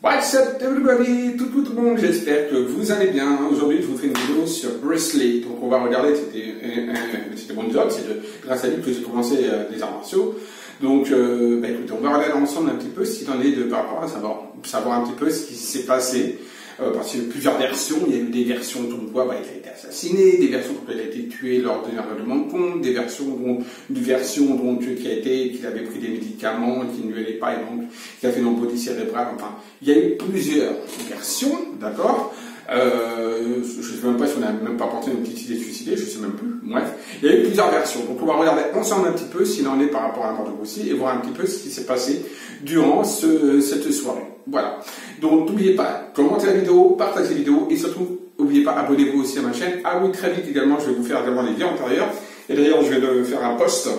What's up everybody, tout le monde, j'espère que vous allez bien. Aujourd'hui je vous fais une vidéo sur Bruce Lee. Donc on va regarder, c'était mon job, c'est grâce à lui que j'ai commencé les arts martiaux. Donc écoutez, on va regarder ensemble un petit peu ce qu'il en est de par rapport à savoir un petit peu ce qui s'est passé. Parce qu'il y a eu plusieurs versions, il y a eu des versions comme quoi il a été assassiné, des versions comme quoi il a été tué lors d'un règlement de compte, des versions qu'il avait pris des médicaments qui ne lui allaient pas et donc qui a fait une embolie cérébrale. Enfin, il y a eu plusieurs versions, d'accord. Je ne sais même pas si on n'a même pas porté une petite idée de suicider, je ne sais même plus. Bref, il y a eu plusieurs versions. Donc on va regarder ensemble un petit peu s'il en est par rapport à la mort de Bruce Lee et voir un petit peu ce qui s'est passé durant cette soirée. Voilà. Donc n'oubliez pas, commentez la vidéo, partagez la vidéo et surtout, n'oubliez pas, abonnez-vous aussi à ma chaîne. Ah oui, très vite également, je vais vous faire également les liens antérieurs. Et d'ailleurs, je vais faire un post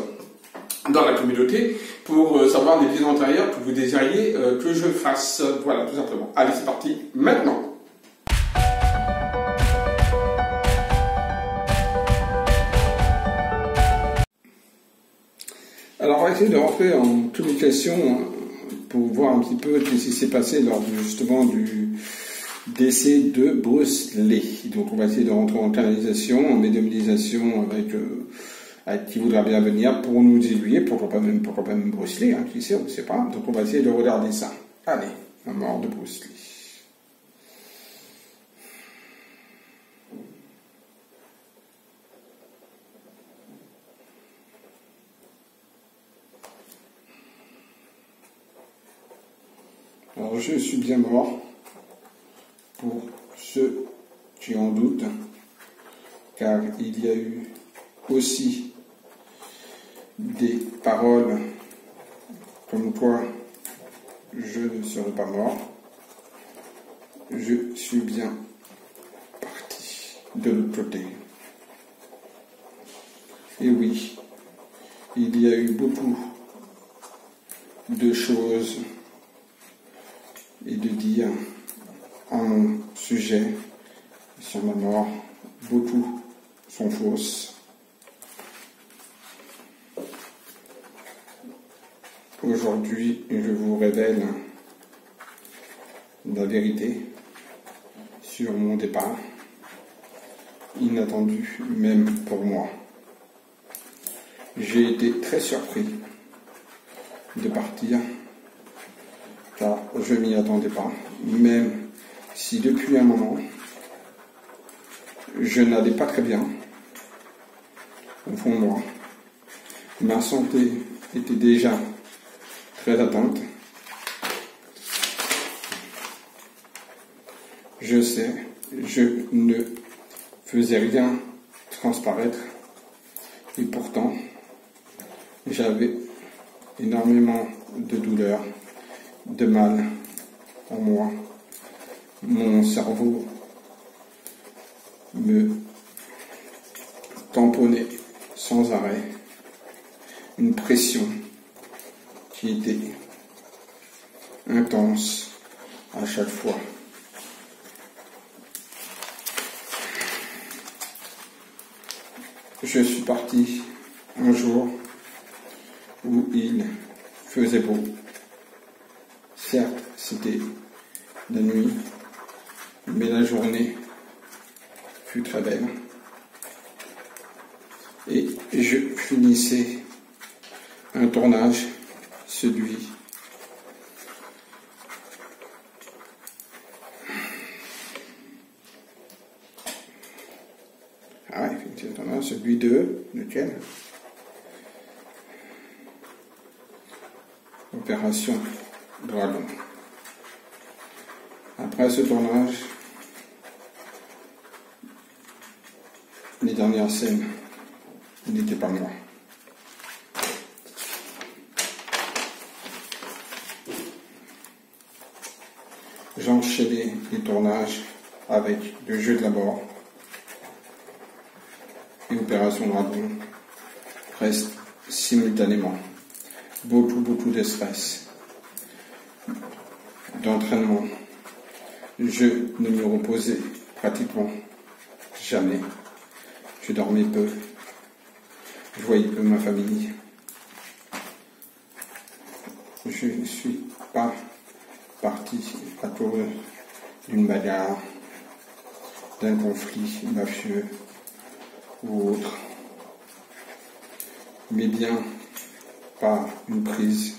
dans la communauté pour savoir les vidéos antérieures que vous désiriez que je fasse. Voilà, tout simplement. Allez, c'est parti, maintenant. Alors, on va essayer de rentrer en communication pour voir un petit peu ce qui s'est passé lors justement du décès de Bruce Lee. Donc, on va essayer de rentrer en canalisation, en médiumisation avec qui voudra bien venir pour nous aiguiller, pourquoi pas même Bruce Lee, hein, qui sait, on ne sait pas. Donc, on va essayer de regarder ça. Allez, la mort de Bruce Lee. Alors, je suis bien mort, pour ceux qui en doutent, car il y a eu aussi des paroles comme quoi je ne serai pas mort. Je suis bien parti de l'autre côté. Et oui, il y a eu beaucoup de choses et de dire en mon sujet sur ma mort, beaucoup sont fausses. Aujourd'hui, je vous révèle la vérité sur mon départ, inattendu même pour moi. J'ai été très surpris de partir, car je m'y attendais pas, même si depuis un moment, je n'allais pas très bien, au fond de moi. Ma santé était déjà très atteinte. Je sais, je ne faisais rien transparaître, et pourtant, j'avais énormément de douleurs, de mal en moi. Mon cerveau me tamponnait sans arrêt, une pression qui était intense à chaque fois. Je suis parti un jour où il faisait beau. Certes, c'était la nuit, mais la journée fut très belle. Et je finissais un tournage, celui de lequel? Opération Dragon. Après ce tournage, les dernières scènes, il n'était pas moi. J'enchaînais les tournages avec le jeu de la mort et Opération Dragon presque simultanément. Beaucoup de stress, d'entraînement. Je ne me reposais pratiquement jamais. Je dormais peu. Je voyais peu ma famille. Je ne suis pas partie à cause d'une bagarre, d'un conflit mafieux ou autre, mais bien par une prise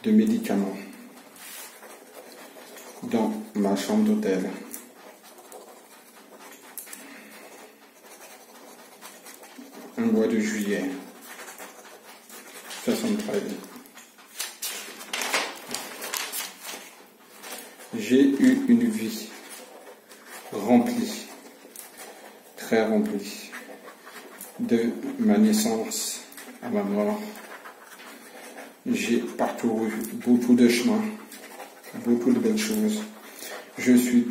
de médicaments dans ma chambre d'hôtel. Un mois de juillet 73. J'ai eu une vie remplie, très remplie, de ma naissance à ma mort. J'ai parcouru beaucoup de chemins, beaucoup de belles choses. Je suis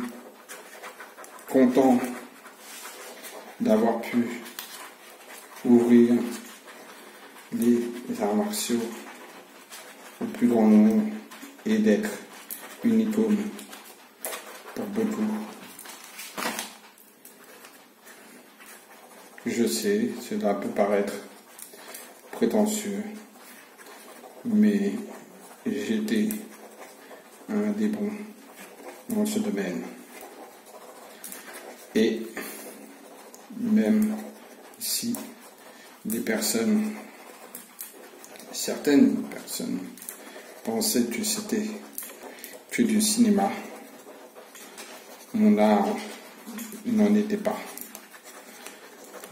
content d'avoir pu ouvrir les arts martiaux au plus grand nombre et d'être une icône pour beaucoup. Je sais, cela peut paraître prétentieux, mais j'étais un des bons dans ce domaine. Et même si certaines personnes pensaient que c'était que du cinéma, mon art n'en était pas.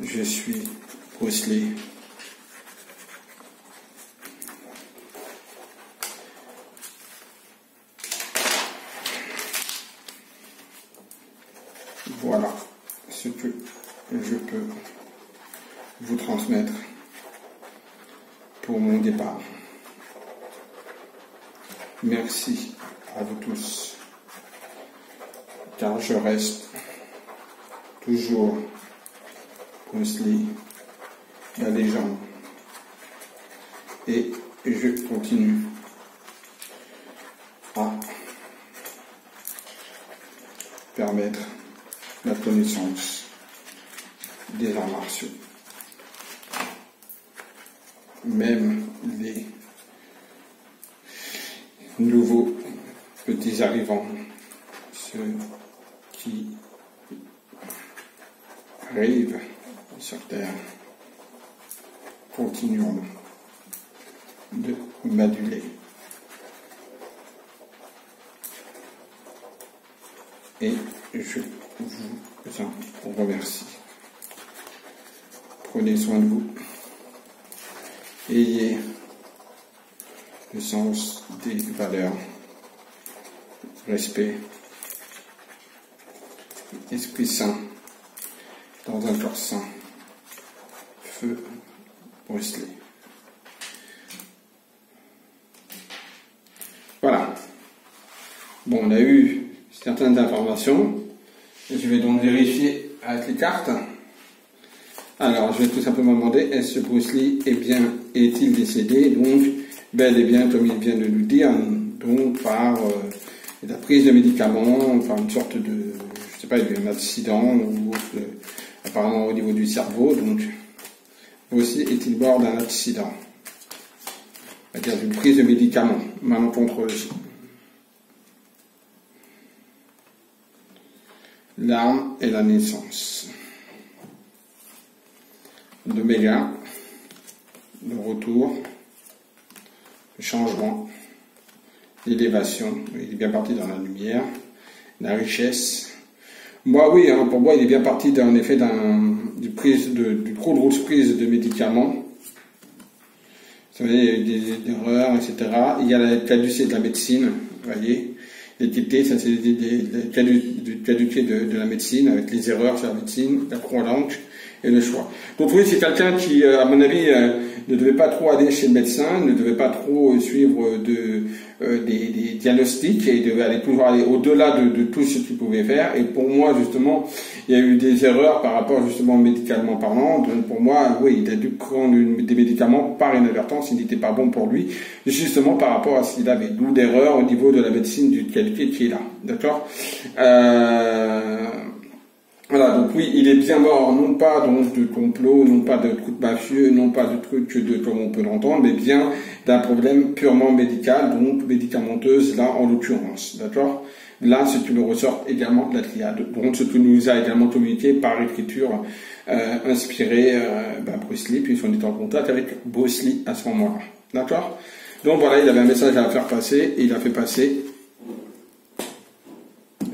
Je suis Bruce Lee. Voilà ce que je peux vous transmettre pour mon départ. Merci à vous tous, car je reste toujours Bruce Lee, la légende, et je continue à permettre la connaissance des arts martiaux. Même les nouveaux petits arrivants, ceux qui arrivent sur Terre, continuons de m'aduler. Et je vous en remercie. Prenez soin de vous. Ayez le sens des valeurs, respect, esprit saint dans un corps saint, feu, Bruce Lee. Voilà. Bon, on a eu certaines informations. Je vais donc vérifier avec les cartes. Alors, je vais tout simplement demander, est-ce que Bruce Lee est-il décédé? Donc, bel et bien, comme il vient de nous dire, donc par la prise de médicaments, par une sorte de, je sais pas, il y a eu un accident, ou apparemment au niveau du cerveau, donc, Bruce Lee est-il mort d'un accident? C'est-à-dire d'une prise de médicaments, malencontreuse. L'arme et la naissance. L'oméga, le retour, le changement, l'élévation, il est bien parti dans la lumière, la richesse. Moi, oui, hein, pour moi, il est bien parti en effet du trop grosse prise de médicaments. Vous savez, il y a eu des erreurs, etc. Il y a la caducité de la médecine, vous voyez. L'équité, ça c'est la caducité de la médecine, avec les erreurs sur la médecine, la croyance et le choix. Donc oui, c'est quelqu'un qui, à mon avis, ne devait pas trop aller chez le médecin, ne devait pas trop suivre des diagnostics, et il devait aller toujours aller au-delà de tout ce qu'il pouvait faire. Et pour moi, justement, il y a eu des erreurs par rapport justement médicalement parlant. Donc pour moi, oui, il a dû prendre des médicaments par inadvertance, il n'était pas bon pour lui, justement par rapport à ce qu'il avait. D'où d'erreurs au niveau de la médecine du qualité qui est là. D'accord Voilà, donc oui, il est bien mort, non pas donc de complot, non pas de trucs mafieux, non pas de trucs de comme on peut l'entendre, mais bien d'un problème purement médical, donc médicamenteuse, là en l'occurrence, d'accord? Là, c'est une ressort également de la triade. Donc, ce que nous a également communiqué par écriture inspirée Bruce Lee, puisqu'on est en contact avec Bruce Lee à ce moment-là, d'accord? Donc voilà, il avait un message à faire passer, et il a fait passer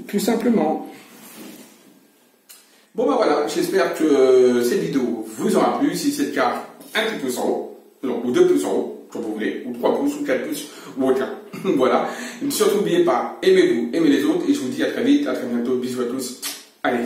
tout simplement. Bon ben voilà, j'espère que cette vidéo vous aura plu. Si c'est le cas, un petit pouce en haut, non, ou 2 pouces en haut, comme vous voulez, ou 3 pouces, ou 4 pouces, ou aucun. Voilà. Surtout n'oubliez pas, aimez-vous, aimez les autres, et je vous dis à très vite, à très bientôt, bisous à tous. Allez.